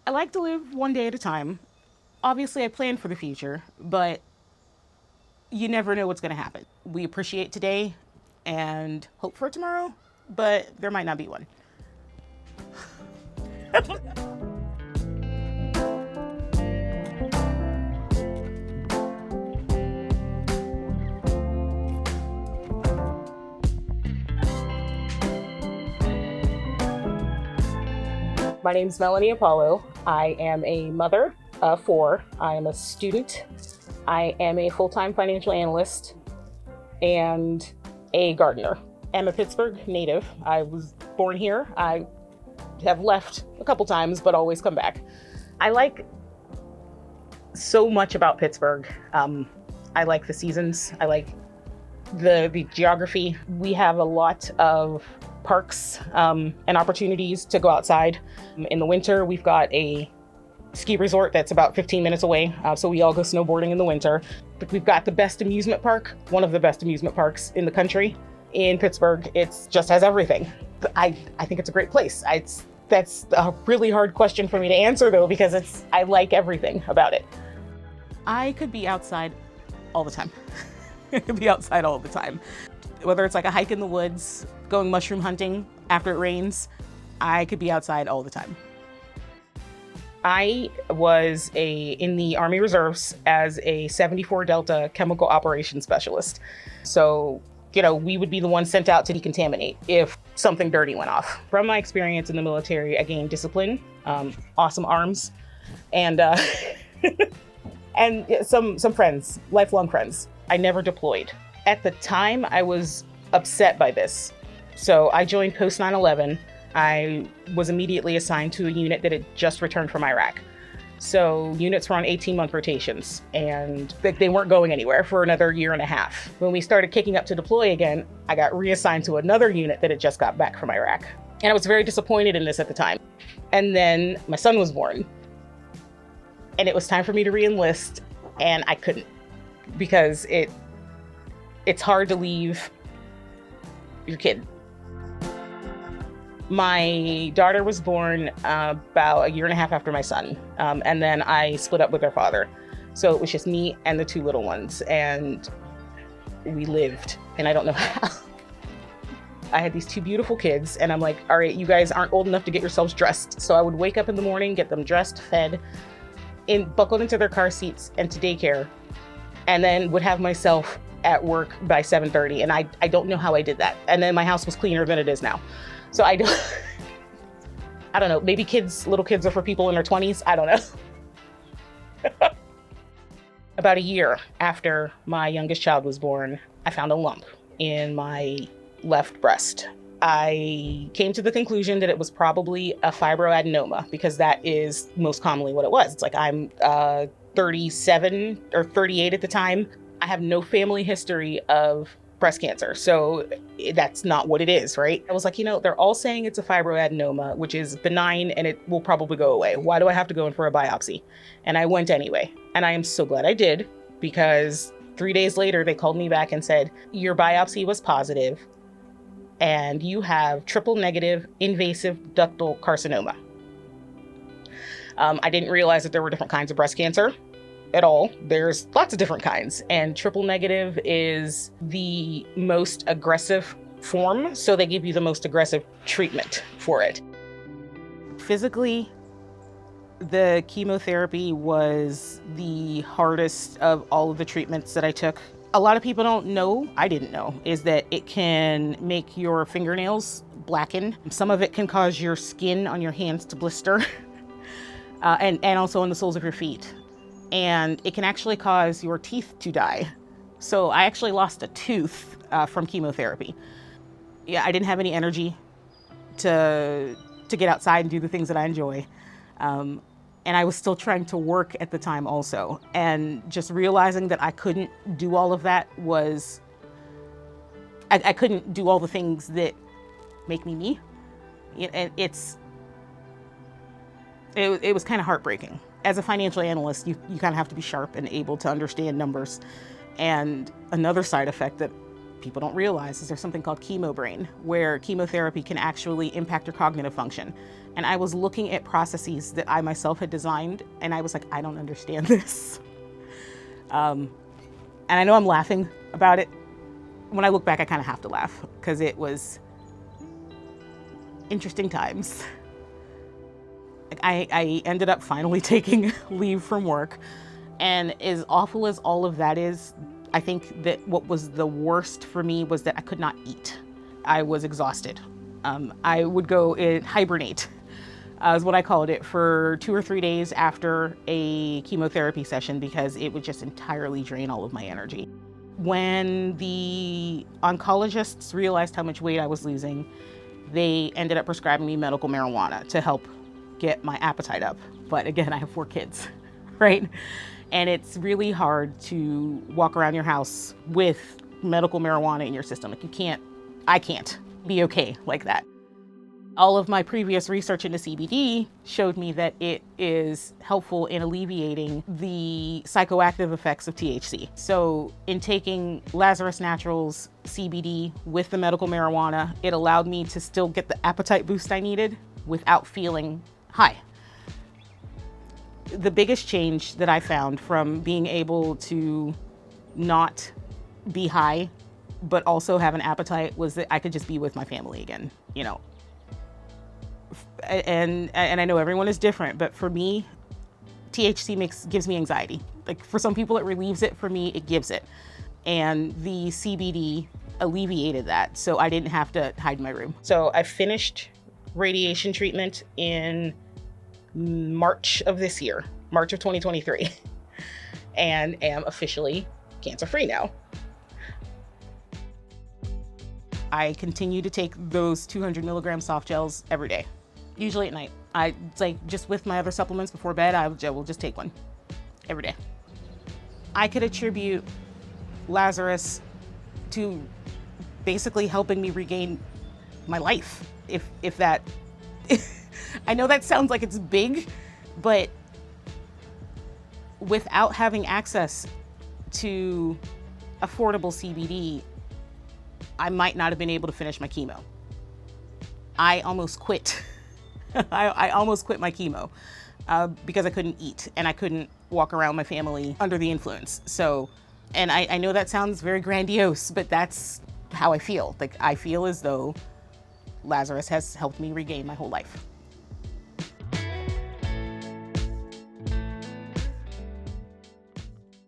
I like to live one day at a time. Obviously, I plan for the future, but you never know what's going to happen. We appreciate today and hope for tomorrow, but there might not be one. My name's Melanie Apollo. I am a mother of 4. I am a student. I am a full-time financial analyst and a gardener. I'm a Pittsburgh native. I was born here. I have left a couple times, but always come back. I like so much about Pittsburgh. I like the seasons. I like the geography. We have a lot of parks and opportunities to go outside. In the winter, we've got a ski resort that's about 15 minutes away, so we all go snowboarding in the winter. But we've got the best amusement park, one of the best amusement parks in the country in Pittsburgh. It's just has everything. I think it's a great place. That's a really hard question for me to answer though, because I like everything about it. I could be outside all the time. I could be outside all the time. Whether it's like a hike in the woods, going mushroom hunting after it rains, I could be outside all the time. I was in the Army Reserves as a 74 Delta chemical operations specialist. So, we would be the ones sent out to decontaminate if something dirty went off. From my experience in the military, I gained discipline, awesome arms, and and some friends, lifelong friends. I never deployed. At the time, I was upset by this. So I joined post 9/11. I was immediately assigned to a unit that had just returned from Iraq. So units were on 18-month rotations, and they weren't going anywhere for another year and a half. When we started kicking up to deploy again, I got reassigned to another unit that had just got back from Iraq. And I was very disappointed in this at the time. And then my son was born, and it was time for me to re-enlist, and I couldn't, because it's hard to leave your kid. My daughter was born about a year and a half after my son, and then I split up with their father. So it was just me and the 2 little ones, and we lived, and I don't know how. I had these 2 beautiful kids, and I'm like, all right, you guys aren't old enough to get yourselves dressed. So I would wake up in the morning, get them dressed, fed, buckled into their car seats and to daycare, and then would have myself at work by 7:30, and I don't know how I did that. And then my house was cleaner than it is now. So I don't know, maybe little kids are for people in their 20s, I don't know. About a year after my youngest child was born, I found a lump in my left breast. I came to the conclusion that it was probably a fibroadenoma, because that is most commonly what it was. It's like I'm 37 or 38 at the time. I have no family history of breast cancer, so that's not what it is, right? I was like, they're all saying it's a fibroadenoma, which is benign and it will probably go away. Why do I have to go in for a biopsy? And I went anyway. And I am so glad I did, because 3 days later, they called me back and said, your biopsy was positive and you have triple negative invasive ductal carcinoma. I didn't realize that there were different kinds of breast cancer at all. There's lots of different kinds, and triple negative is the most aggressive form, so they give you the most aggressive treatment for it. Physically, the chemotherapy was the hardest of all of the treatments that I took. A lot of people don't know, I didn't know, is that it can make your fingernails blacken. Some of it can cause your skin on your hands to blister, and also on the soles of your feet. And it can actually cause your teeth to die. So I actually lost a tooth from chemotherapy. Yeah, I didn't have any energy to get outside and do the things that I enjoy. And I was still trying to work at the time also. And just realizing that I couldn't do all of that I couldn't do all the things that make me me. And it was kind of heartbreaking. As a financial analyst, you kind of have to be sharp and able to understand numbers. And another side effect that people don't realize is there's something called chemo brain, where chemotherapy can actually impact your cognitive function. And I was looking at processes that I myself had designed, and I was like, I don't understand this. And I know I'm laughing about it. When I look back, I kind of have to laugh because it was interesting times. I ended up finally taking leave from work, and as awful as all of that is, I think that what was the worst for me was that I could not eat. I was exhausted. I would go hibernate, is what I called it, for 2 or 3 days after a chemotherapy session because it would just entirely drain all of my energy. When the oncologists realized how much weight I was losing, they ended up prescribing me medical marijuana to help get my appetite up. But again, I have 4 kids, right? And it's really hard to walk around your house with medical marijuana in your system. Like I can't be okay like that. All of my previous research into CBD showed me that it is helpful in alleviating the psychoactive effects of THC. So in taking Lazarus Naturals CBD with the medical marijuana, it allowed me to still get the appetite boost I needed without feeling high. The biggest change that I found from being able to not be high, but also have an appetite, was that I could just be with my family again, you know. And I know everyone is different, but for me, THC gives me anxiety. Like for some people it relieves it, for me it gives it. And the CBD alleviated that, so I didn't have to hide in my room. So I finished radiation treatment in March of this year, March of 2023, and am officially cancer-free now. I continue to take those 200 milligram soft gels every day, usually at night. It's like just with my other supplements before bed, I will just take one every day. I could attribute Lazarus to basically helping me regain my life, if that, I know that sounds like it's big, but without having access to affordable CBD, I might not have been able to finish my chemo. I almost quit. I almost quit my chemo because I couldn't eat and I couldn't walk around my family under the influence. So, and I know that sounds very grandiose, but that's how I feel. Like I feel as though Lazarus has helped me regain my whole life.